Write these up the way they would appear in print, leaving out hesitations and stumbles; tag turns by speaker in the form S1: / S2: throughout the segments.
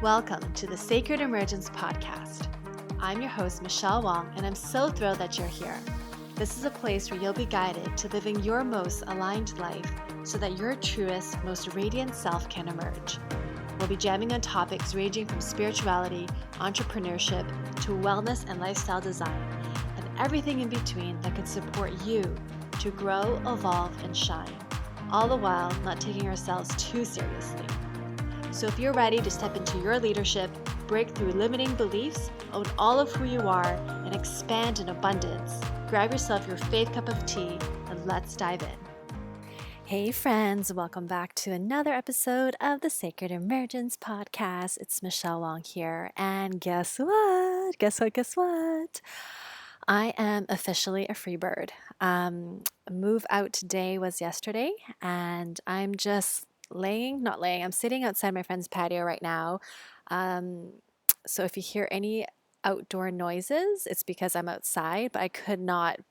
S1: Welcome to the Sacred Emergence Podcast. I'm your host, Michelle Wong, and I'm so thrilled that you're here. This is a place where you'll be guided to living your most aligned life so that your truest, most radiant self can emerge. We'll be jamming on topics ranging from spirituality, entrepreneurship, to wellness and lifestyle design, and everything in between that can support you to grow, evolve, and shine, all the while not taking ourselves too seriously. So if you're ready to step into your leadership, break through limiting beliefs, own all of who you are, and expand in abundance, grab yourself your faith cup of tea and let's dive in. Hey friends, welcome back to another episode of the Sacred Emergence Podcast. It's Michelle Wong here, and guess what? Guess what? I am officially a free bird. Move out today was yesterday, and I'm just I'm sitting outside my friend's patio right now. So if you hear any outdoor noises, it's because I'm outside, but I could not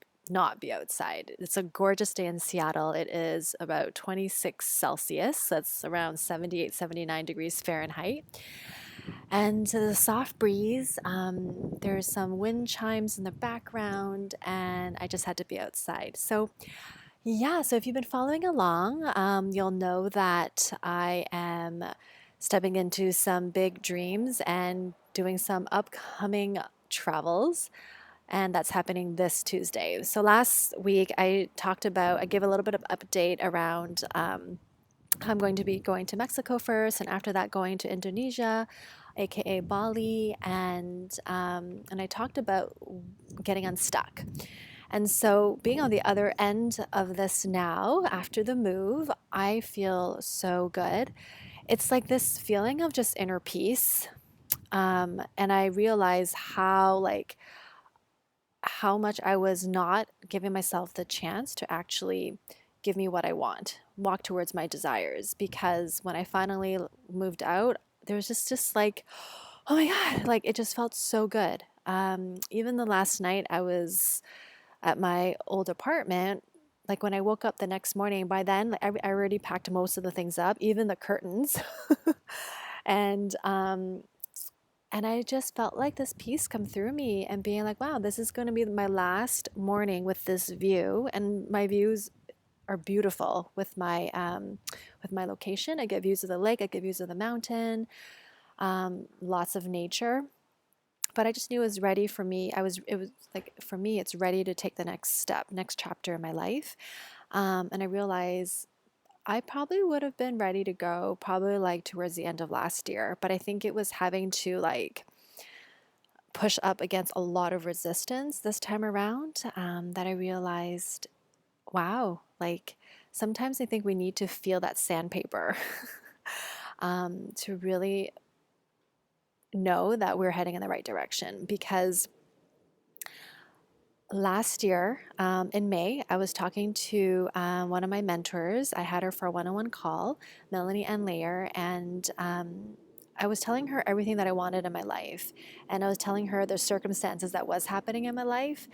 S1: be outside. It's a gorgeous day in Seattle. It is about 26 Celsius. That's around 78, 79 degrees Fahrenheit. And the soft breeze, there's some wind chimes in the background, and I just had to be outside. So if you've been following along, you'll know that I am stepping into some big dreams and doing some upcoming travels. And that's happening this Tuesday. So last week I gave a little bit of update around I'm going to be going to Mexico first, and after that going to Indonesia, aka Bali, and I talked about getting unstuck. And so being on the other end of this now, after the move, I feel so good. It's like this feeling of just inner peace. And I realize how much I was not giving myself the chance to actually give me what I want, walk towards my desires. Because when I finally moved out, there was just like, oh my God, like it just felt so good. Even the last night I was at my old apartment, like when I woke up the next morning, by then I already packed most of the things up, even the curtains. And I just felt like this peace come through me and being like, wow, this is going to be my last morning with this view. And my views are beautiful with my location. I get views of the lake, I get views of the mountain, lots of nature. But I just knew it was ready for me. For me, it's ready to take the next step, next chapter in my life. And I realized I probably would have been ready to go probably like towards the end of last year. But I think it was having to like push up against a lot of resistance this time around, that I realized, wow, like sometimes I think we need to feel that sandpaper to really know that we're heading in the right direction. Because last year, in May, I was talking to one of my mentors. I had her for a one-on-one call, Melanie and Layer, and I was telling her everything that I wanted in my life. And I was telling her the circumstances that was happening in my life.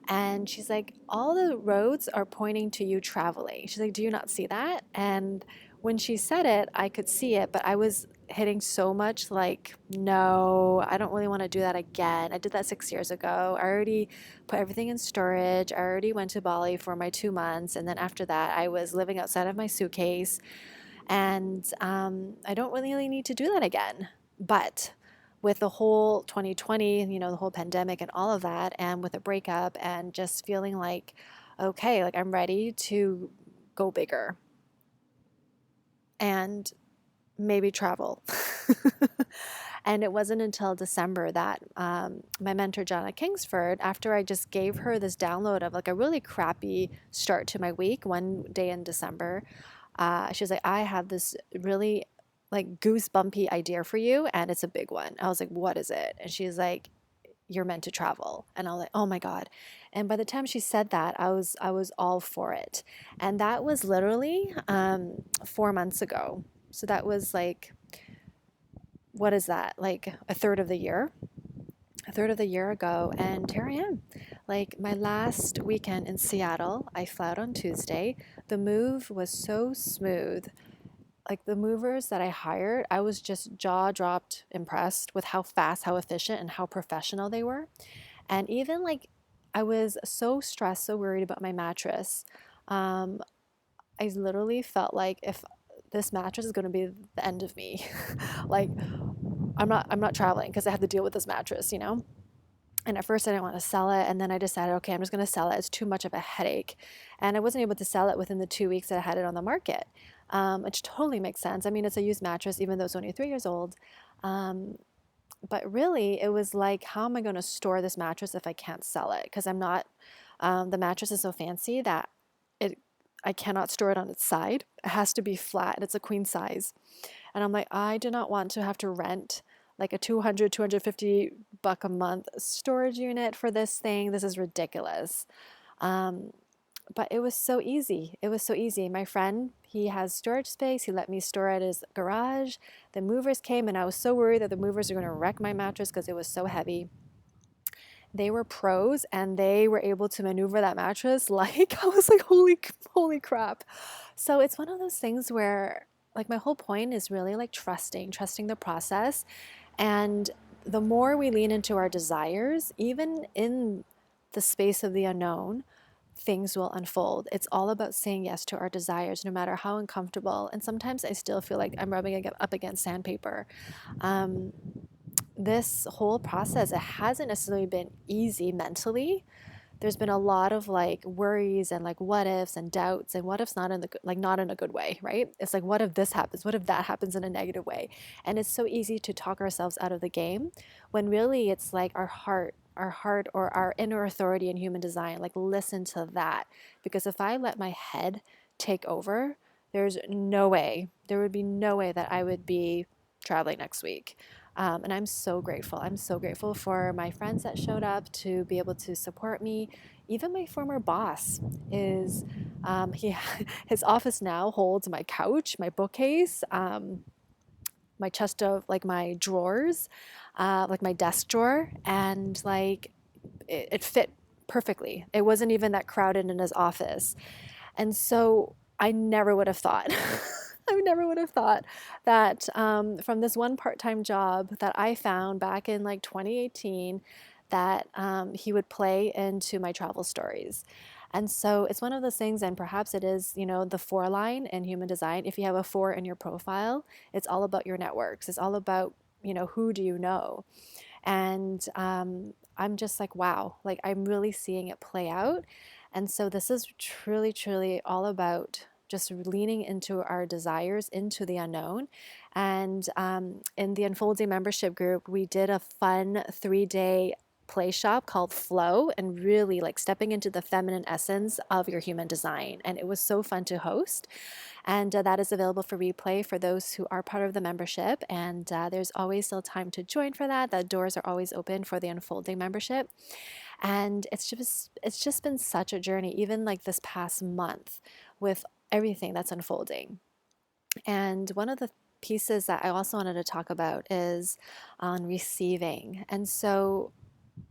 S1: And she's like, all the roads are pointing to you traveling. She's like, do you not see that? And when she said it, I could see it, but I was hitting so much like, no, I don't really want to do that again. I did that 6 years ago. I already put everything in storage. I already went to Bali for my 2 months. And then after that, I was living outside of my suitcase. And I don't really need to do that again. But with the whole 2020, the whole pandemic and all of that, and with a breakup and just feeling like, okay, like I'm ready to go bigger and maybe travel. And it wasn't until December that my mentor, Jana Kingsford, after I just gave her this download of like a really crappy start to my week, one day in December, she was like, I have this really like goosebumpy idea for you, and it's a big one. I was like, what is it? And she's like, you're meant to travel. And I was like, oh my God. And by the time she said that, I was all for it. And that was literally 4 months ago. So that was like, what is that? Like a third of the year ago. And here I am. Like my last weekend in Seattle, I flew out on Tuesday. The move was so smooth. like the movers that I hired, I was just jaw dropped impressed with how fast, how efficient, and how professional they were. And even like I was so stressed, so worried about my mattress. Um, I literally felt like if this mattress is going to be the end of me, like I'm not traveling because I have to deal with this mattress, you know? And at first I didn't want to sell it. And then I decided, okay, I'm just going to sell it. It's too much of a headache. And I wasn't able to sell it within the 2 weeks that I had it on the market, which totally makes sense. I mean, it's a used mattress, even though it's only 3 years old. Um, but really, it was like, how am I going to store this mattress if I can't sell it? Because I'm not, the mattress is so fancy that it, I cannot store it on its side. It has to be flat. And it's a queen size. And I'm like, I do not want to have to rent like a 200, 250 buck a month storage unit for this thing. This is ridiculous. Um, but it was so easy. It was so easy. My friend, he has storage space. He let me store it at his garage. The movers came, and I was so worried that the movers were going to wreck my mattress because it was so heavy. They were pros, and they were able to maneuver that mattress like I was like, holy crap. So it's one of those things where like my whole point is really like trusting the process. And the more we lean into our desires, even in the space of the unknown, things will unfold. It's all about saying yes to our desires, no matter how uncomfortable. And sometimes I still feel like I'm rubbing up against sandpaper. Um, this whole process, it hasn't necessarily been easy mentally. There's been a lot of like worries and like what ifs and doubts, and what ifs not in the like not in a good way, right? It's like, what if this happens, what if that happens in a negative way? And it's so easy to talk ourselves out of the game, when really it's like our heart or our inner authority in human design, like listen to that. Because if I let my head take over, there would be no way that I would be traveling next week. And I'm so grateful. I'm so grateful for my friends that showed up to be able to support me. Even my former boss is, he, his office now holds my couch, my bookcase, my chest of like my drawers, like my desk drawer, and like it fit perfectly. It wasn't even that crowded in his office. And so I never would have thought, I never would have thought that from this one part time job that I found back in like 2018, that he would play into my travel stories. And so it's one of those things, and perhaps it is, the four line in human design. If you have a four in your profile, it's all about your networks. It's all about, who do you know? And I'm just like, wow, like I'm really seeing it play out. And so this is truly, truly all about just leaning into our desires, into the unknown. And in the Unfolding membership group, we did a fun 3-day play shop called Flow, and really like stepping into the feminine essence of your human design. And it was so fun to host. And that is available for replay for those who are part of the membership. And there's always still time to join for that. The doors are always open for the Unfolding membership. And it's just been such a journey, even like this past month, with everything that's unfolding. And one of the pieces that I also wanted to talk about is on receiving. And so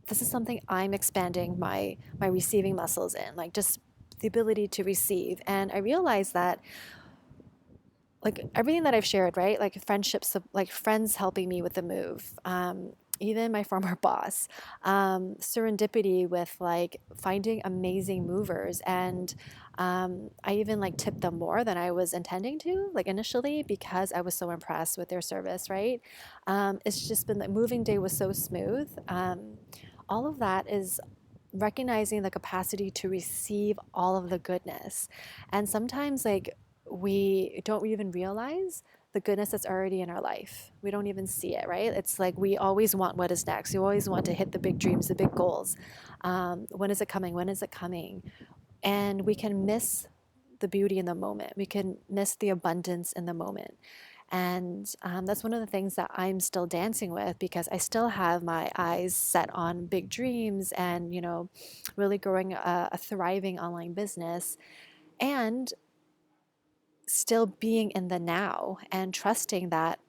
S1: this is something I'm expanding my receiving muscles in, like just the ability to receive. And I realized that like everything that I've shared, right? Like friendships, like friends helping me with the move, even my former boss, serendipity with like finding amazing movers. And I even like tipped them more than I was intending to, like initially, because I was so impressed with their service, right? It's just been like moving day was so smooth. All of that is recognizing the capacity to receive all of the goodness. And sometimes like we don't even realize the goodness that's already in our life. We don't even see it, right? It's like we always want what is next. We always want to hit the big dreams, the big goals. When is it coming? When is it coming? And we can miss the beauty in the moment. We can miss the abundance in the moment. And that's one of the things that I'm still dancing with, because I still have my eyes set on big dreams and, really growing a thriving online business, and still being in the now and trusting that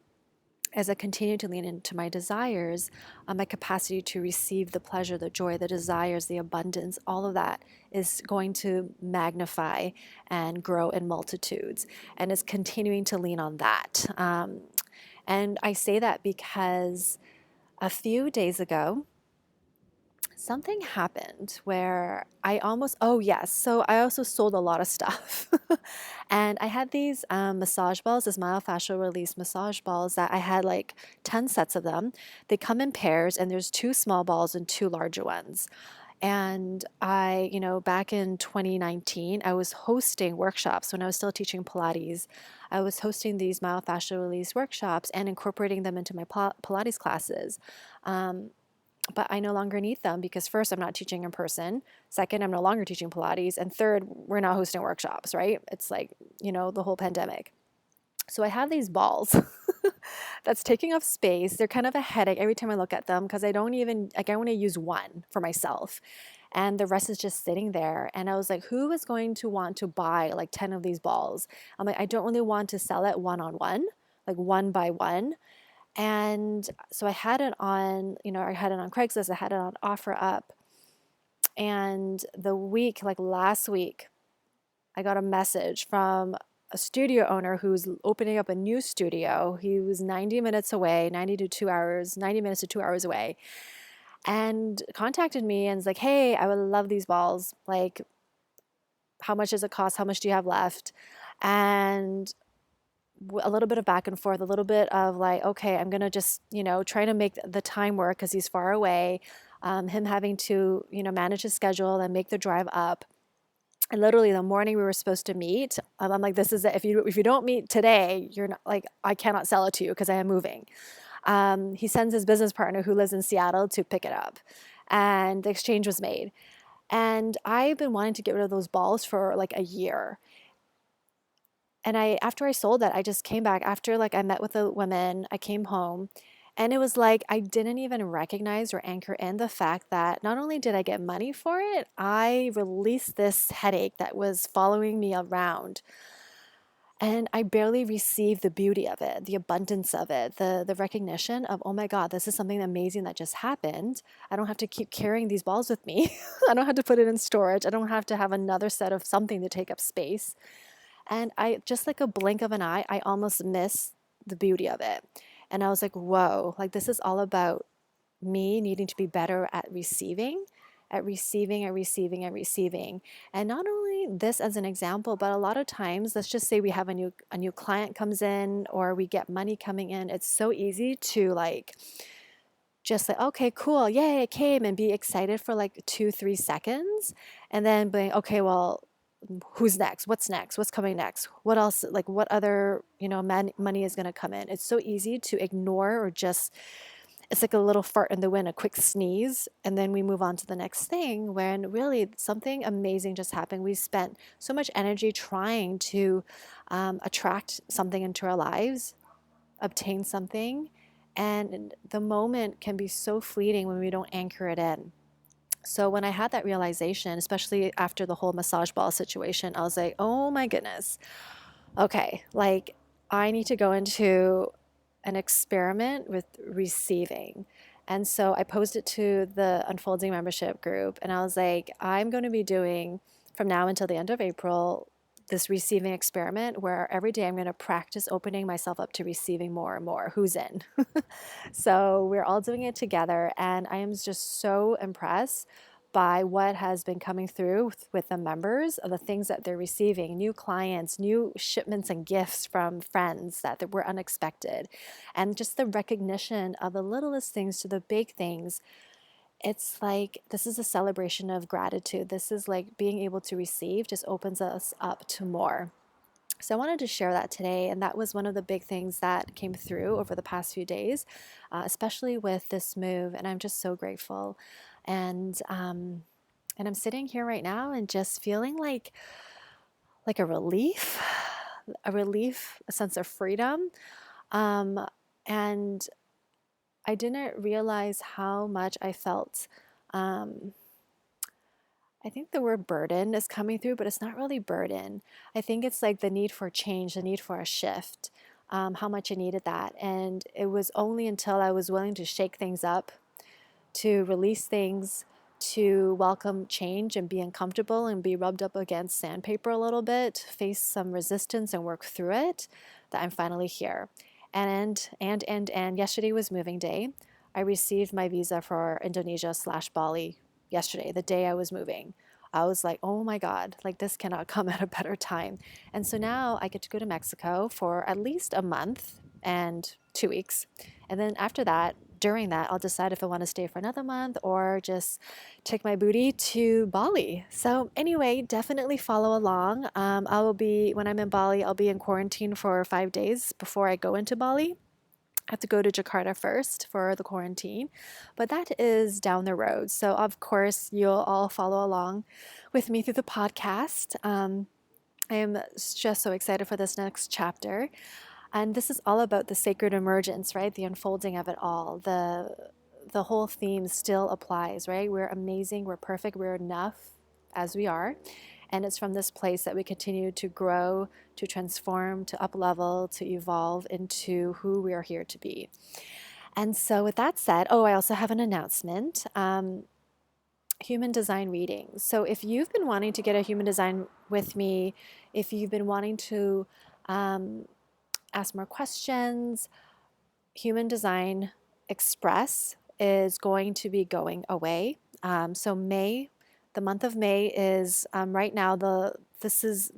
S1: as I continue to lean into my desires, my capacity to receive the pleasure, the joy, the desires, the abundance, all of that is going to magnify and grow in multitudes. And it's continuing to lean on that. And I say that because a few days ago, something happened where I almost, oh yes, so I also sold a lot of stuff. And I had these massage balls, this myofascial release massage balls that I had like 10 sets of them. They come in pairs, and there's two small balls and two larger ones. And back in 2019, I was hosting workshops when I was still teaching Pilates. I was hosting these myofascial release workshops and incorporating them into my Pilates classes. Um, but I no longer need them because first, I'm not teaching in person. Second, I'm no longer teaching Pilates. And third, we're not hosting workshops, right? It's like, the whole pandemic. So I have these balls that's taking up space. They're kind of a headache every time I look at them because I don't even, like, I want to use one for myself. And the rest is just sitting there. And I was like, who is going to want to buy like 10 of these balls? I'm like, I don't really want to sell it one on one, like one by one. And so I had it on, I had it on Craigslist, I had it on OfferUp. And like last week, I got a message from a studio owner who's opening up a new studio. He was 90 minutes away, 90 minutes to 2 hours away, and contacted me and was like, hey, I would love these balls. Like, how much does it cost? How much do you have left? And a little bit of back and forth, a little bit of like, okay, I'm going to just, try to make the time work because he's far away. Him having to, manage his schedule and make the drive up. And literally the morning we were supposed to meet, I'm like, this is it. If you don't meet today, you're not, like, I cannot sell it to you because I am moving. He sends his business partner who lives in Seattle to pick it up. And the exchange was made. And I've been wanting to get rid of those balls for like a year. And after I sold that, I just came back after, like, I met with the women, I came home, and it was like I didn't even recognize or anchor in the fact that not only did I get money for it, I released this headache that was following me around. And I barely received the beauty of it, the abundance of it, the recognition of, oh my God, this is something amazing that just happened. I don't have to keep carrying these balls with me. I don't have to put it in storage. I don't have to have another set of something to take up space. And I just, like a blink of an eye, I almost missed the beauty of it. And I was like, whoa, like, this is all about me needing to be better at receiving, at receiving, at receiving, at receiving. And not only this as an example, but a lot of times, let's just say we have a new client comes in or we get money coming in. It's so easy to like just like, okay, cool, yay, it came, and be excited for like 2, 3 seconds, and then be okay, well, who's next? What's next? What's coming next? What else? Like, what other, money is going to come in? It's so easy to ignore or just, it's like a little fart in the wind, a quick sneeze, and then we move on to the next thing when really something amazing just happened. We spent so much energy trying to attract something into our lives, obtain something, and the moment can be so fleeting when we don't anchor it in. So when I had that realization, especially after the whole massage ball situation, I was like, oh my goodness. Okay, like, I need to go into an experiment with receiving. And so I posted to the Unfolding membership group, and I was like, I'm going to be doing from now until the end of April this receiving experiment where every day I'm going to practice opening myself up to receiving more and more. Who's in? So we're all doing it together, and I am just so impressed by what has been coming through with the members, of the things that they're receiving, new clients, new shipments and gifts from friends that were unexpected, and just the recognition of the littlest things to the big things. It's like this is a celebration of gratitude. This is like being able to receive just opens us up to more. So I wanted to share that today, and that was one of the big things that came through over the past few days, especially with this move. And I'm just so grateful, and I'm sitting here right now and just feeling like a relief, a sense of freedom, um, and I didn't realize how much I felt. Um, I think the word burden is coming through, but it's not really burden. I think it's like the need for change, the need for a shift. how much I needed that. And it was only until I was willing to shake things up, to release things, to welcome change and be uncomfortable and be rubbed up against sandpaper a little bit, face some resistance and work through it, that I'm finally here. And yesterday was moving day. I received my visa for Indonesia/Bali yesterday, the day I was moving. I was like, oh my God, like this cannot come at a better time. And so now I get to go to Mexico for at least a month and 2 weeks. And then after that, during that, I'll decide if I want to stay for another month or just take my booty to Bali. So anyway, definitely follow along. When I'm in Bali, I'll be in quarantine for 5 days before I go into Bali. I have to go to Jakarta first for the quarantine, but that is down the road. So of course, you'll all follow along with me through the podcast. I am just so excited for this next chapter. And this is all about the sacred emergence, right? The unfolding of it all. The whole theme still applies, right? We're amazing, we're perfect, we're enough as we are. And it's from this place that we continue to grow, to transform, to up-level, to evolve into who we are here to be. And so with that said, I also have an announcement. Human design readings. So if you've been wanting to get a human design with me, if you've been wanting to ask more questions, Human Design Express is going to be going away. So the month of May is right now.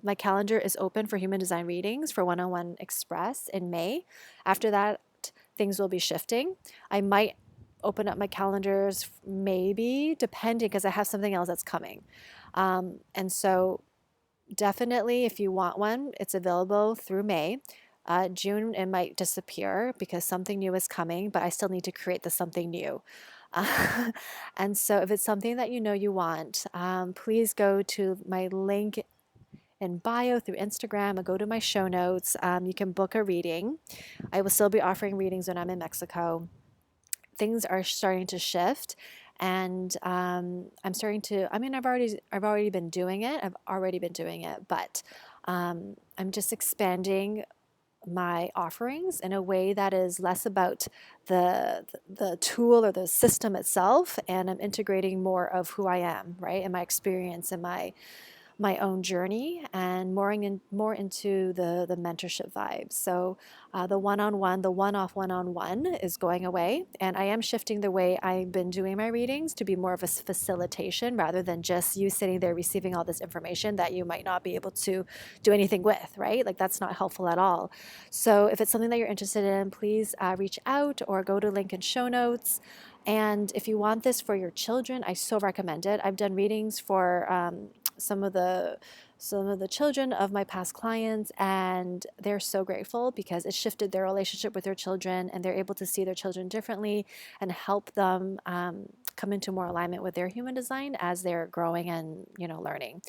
S1: My calendar is open for Human Design readings for one-on-one Express in May. After that, things will be shifting. I might open up my calendars, maybe, depending, because I have something else that's coming. And so definitely, if you want one, it's available through May. June, it might disappear because something new is coming, but I still need to create the something new. And so if it's something that you want, please go to my link in bio through Instagram or go to my show notes. You can book a reading. I will still be offering readings when I'm in Mexico. Things are starting to shift. And I've already been doing it. But I'm just expanding my offerings in a way that is less about the tool or the system itself, and I'm integrating more of who I am, right, and my experience and my own journey, and more into the mentorship vibes. So the one-on-one, the one-one is going away, and I am shifting the way I've been doing my readings to be more of a facilitation rather than just you sitting there receiving all this information that you might not be able to do anything with, right? Like that's not helpful at all. So if it's something that you're interested in, please reach out or go to link in show notes. And if you want this for your children, I so recommend it. I've done readings for some of the children of my past clients, and they're so grateful because it shifted their relationship with their children, and they're able to see their children differently and help them come into more alignment with their human design as they're growing and learning.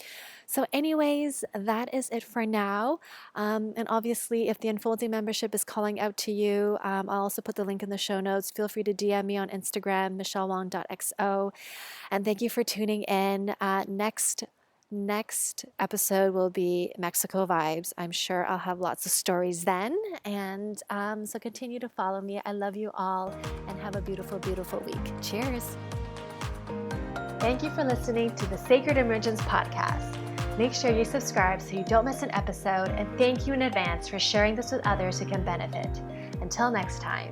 S1: So anyways, that is it for now. And obviously, if the Unfolding membership is calling out to you, I'll also put the link in the show notes. Feel free to DM me on Instagram, michellewong.xo. And thank you for tuning in. Next episode will be Mexico vibes. I'm sure I'll have lots of stories then. And so continue to follow me. I love you all, and have a beautiful, beautiful week. Cheers. Thank you for listening to the Sacred Emergence podcast. Make sure you subscribe so you don't miss an episode, and thank you in advance for sharing this with others who can benefit. Until next time.